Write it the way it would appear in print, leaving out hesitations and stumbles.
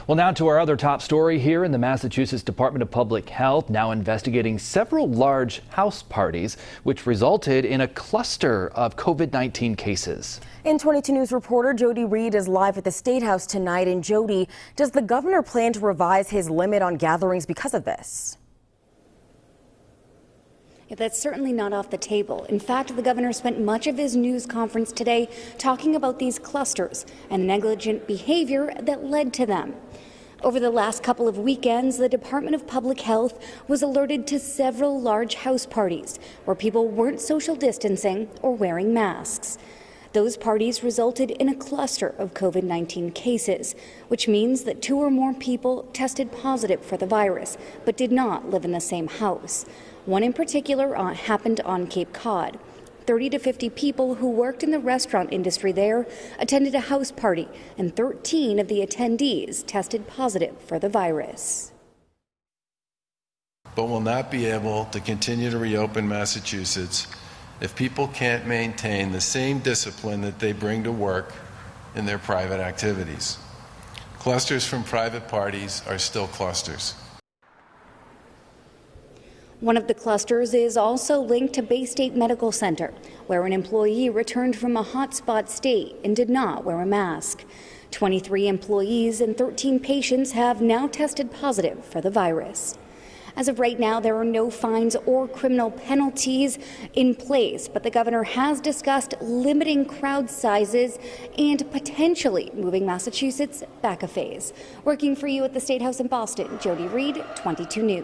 Well, now to our other top story here in the Massachusetts Department of Public Health, now investigating several large house parties, which resulted in a cluster of COVID-19 cases. In 22 News reporter Jody Reed is live at the State House tonight. And Jody, does the governor plan to revise his limit on gatherings because of this? That's certainly not off the table. In fact, the governor spent much of his news conference today talking about these clusters and negligent behavior that led to them. Over the last couple of weekends, the Department of Public Health was alerted to several large house parties where people weren't social distancing or wearing masks. Those parties resulted in a cluster of COVID-19 cases, which means that 2 or more people tested positive for the virus but did not live in the same house. One in particular happened on Cape Cod. 30 to 50 people who worked in the restaurant industry there attended a house party, and 13 of the attendees tested positive for the virus. But we'll not be able to continue to reopen Massachusetts if people can't maintain the same discipline that they bring to work in their private activities. Clusters from private parties are still clusters. One of the clusters is also linked to Bay State Medical Center, where an employee returned from a hotspot state and did not wear a mask. 23 employees and 13 patients have now tested positive for the virus. As of right now, there are no fines or criminal penalties in place, but the governor has discussed limiting crowd sizes and potentially moving Massachusetts back a phase. Working for you at the State House in Boston, Jody Reed, 22 News.